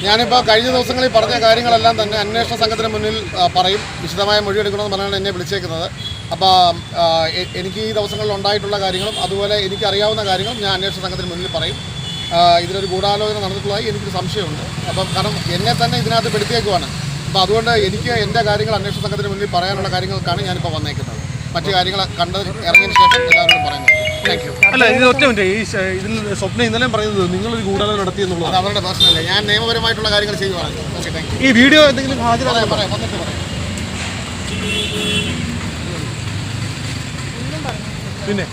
ഞാനിപ്പോൾ കഴിഞ്ഞ ദിവസങ്ങളിൽ പറഞ്ഞ കാര്യങ്ങളെല്ലാം തന്നെ അന്വേഷണ സംഘത്തിന് മുന്നിൽ പറയും. വിശദമായ മൊഴിയെടുക്കണമെന്ന് പറഞ്ഞാണ് എന്നെ വിളിച്ചേക്കുന്നത്. അപ്പോൾ എനിക്ക് ഈ ദിവസങ്ങളിൽ ഉണ്ടായിട്ടുള്ള കാര്യങ്ങളും അതുപോലെ എനിക്കറിയാവുന്ന കാര്യങ്ങളും ഞാൻ അന്വേഷണ സംഘത്തിന് മുന്നിൽ പറയും. ഇതിലൊരു ഗൂഢാലോചന നടന്നിട്ടുള്ളതായി എനിക്കൊരു സംശയമുണ്ട്. അപ്പം കാരണം എന്നെ തന്നെ ഇതിനകത്ത് പെടുത്തിയേക്കുവാണ്. അപ്പോൾ അതുകൊണ്ട് എനിക്ക് എൻ്റെ കാര്യങ്ങൾ അന്വേഷണ സംഘത്തിന് മുന്നിൽ പറയാനുള്ള കാര്യങ്ങൾക്കാണ് ഞാനിപ്പോൾ വന്നേക്കുന്നത്. മറ്റു കാര്യങ്ങൾ കണ്ട് ഇറങ്ങിയതിന് ശേഷം എല്ലാവരോടും പറയുന്നത്. Thank you. അല്ല, ഇത് ഒറ്റ മിനിറ്റ്. ഇതിൽ സ്വപ്നം ഇന്നലെ പറയുന്നത് നിങ്ങളൊരു ഗൂഢാലോചന നടത്തി എന്നുള്ളത് അത് അവരുടെ പ്രശ്നമല്ലേ. ഞാൻ നിയമപരമായിട്ടുള്ള കാര്യങ്ങൾ ചെയ്യുവാണ്. Okay, thank you. ഈ വീഡിയോ എന്തെങ്കിലും ഹാജരാകാൻ പറയാം, വന്നിട്ട് പറയാം. പിന്നെ